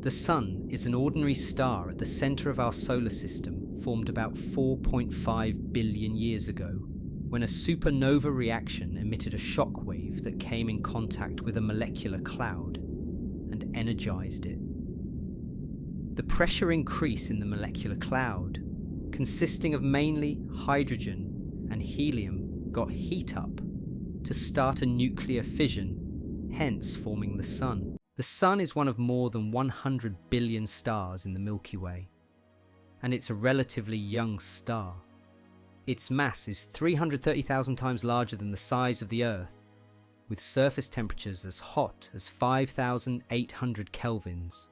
The Sun is an ordinary star at the centre of our solar system, formed about 4.5 billion years ago, when a supernova reaction emitted a shock wave that came in contact with a molecular cloud and energized it. The pressure increase in the molecular cloud, consisting of mainly hydrogen and helium, got heat up to start a nuclear fission, hence forming the Sun. The Sun is one of more than 100 billion stars in the Milky Way, and it's a relatively young star. Its mass is 330,000 times larger than the size of the Earth, with surface temperatures as hot as 5,800 kelvins.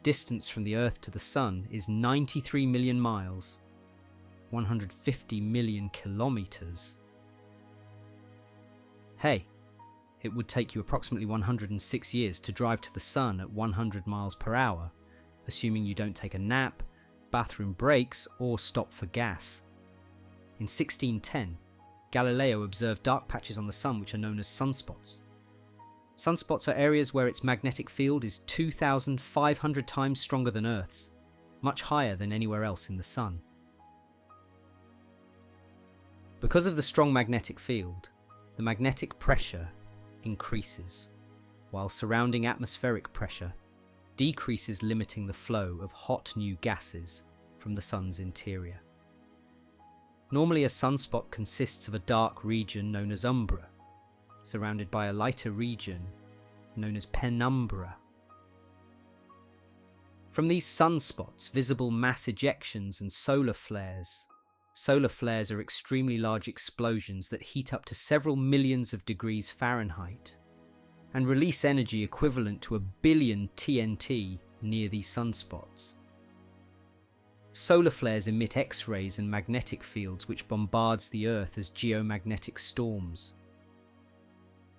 Distance from the Earth to the Sun is 93 million miles, 150 million kilometers. Hey, it would take you approximately 106 years to drive to the Sun at 100 miles per hour, assuming you don't take a nap, bathroom breaks, or stop for gas. In 1610, Galileo observed dark patches on the Sun which are known as sunspots. Sunspots are areas where its magnetic field is 2,500 times stronger than Earth's, much higher than anywhere else in the Sun. Because of the strong magnetic field, the magnetic pressure increases, while surrounding atmospheric pressure decreases, limiting the flow of hot new gases from the Sun's interior. Normally a sunspot consists of a dark region known as umbra, surrounded by a lighter region known as penumbra. From these sunspots, visible mass ejections and solar flares. Solar flares are extremely large explosions that heat up to several millions of degrees Fahrenheit and release energy equivalent to 1 billion TNT near these sunspots. Solar flares emit X-rays and magnetic fields which bombards the Earth as geomagnetic storms.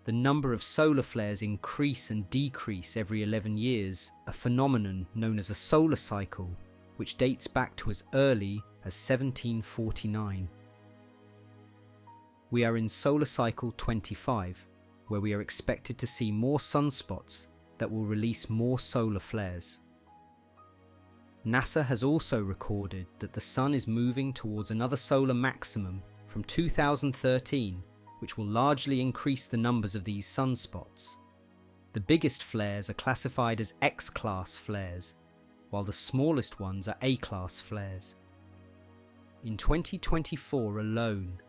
The number of solar flares increase and decrease every 11 years, a phenomenon known as a solar cycle, which dates back to as early as 1749. We are in solar cycle 25, where we are expected to see more sunspots that will release more solar flares. NASA has also recorded that the Sun is moving towards another solar maximum from 2013, which will largely increase the numbers of these sunspots. The biggest flares are classified as X-class flares, while the smallest ones are A-class flares. In 2024 alone,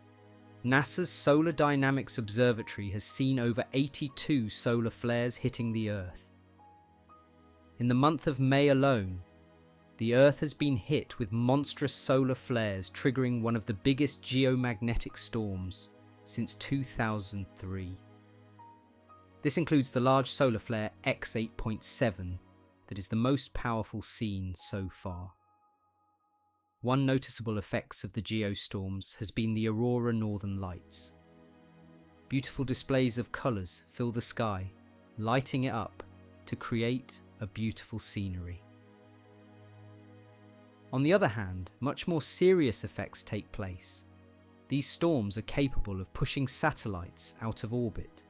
NASA's Solar Dynamics Observatory has seen over 82 solar flares hitting the Earth. In the month of May alone, the Earth has been hit with monstrous solar flares, triggering one of the biggest geomagnetic storms since 2003. This includes the large solar flare X8.7 that is the most powerful seen so far. One noticeable effect of the geostorms has been the aurora northern lights. Beautiful displays of colours fill the sky, lighting it up to create a beautiful scenery. On the other hand, much more serious effects take place. These storms are capable of pushing satellites out of orbit,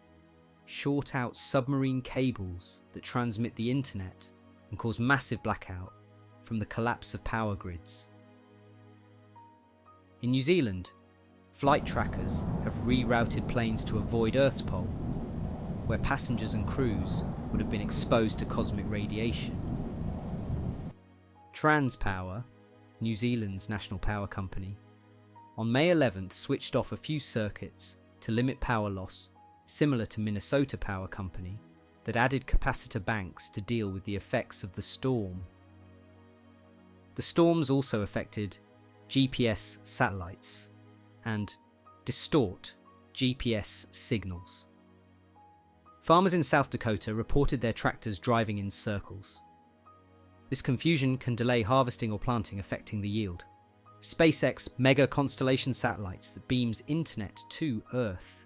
short out submarine cables that transmit the internet, and cause massive blackout from the collapse of power grids. In New Zealand, flight trackers have rerouted planes to avoid Earth's pole, where passengers and crews would have been exposed to cosmic radiation. Transpower, New Zealand's national power company, on May 11th switched off a few circuits to limit power loss, similar to Minnesota Power Company, that added capacitor banks to deal with the effects of the storm. The storms also affected GPS satellites and distort GPS signals. Farmers in South Dakota reported their tractors driving in circles. This confusion can delay harvesting or planting, affecting the yield. SpaceX mega constellation satellites that beams internet to Earth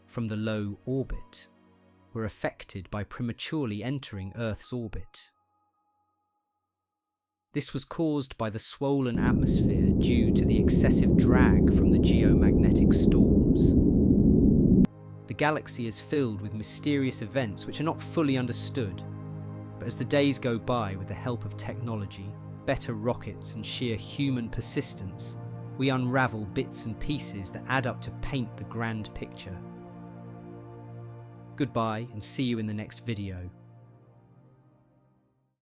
from the low orbit were affected by prematurely entering Earth's orbit. This was caused by the swollen atmosphere due to the excessive drag from the geomagnetic storms. The galaxy is filled with mysterious events which are not fully understood, but But as the days go by, with the help of technology, better rockets and sheer human persistence, we unravel bits and pieces that add up to paint the grand picture. Goodbye, and see you in the next video.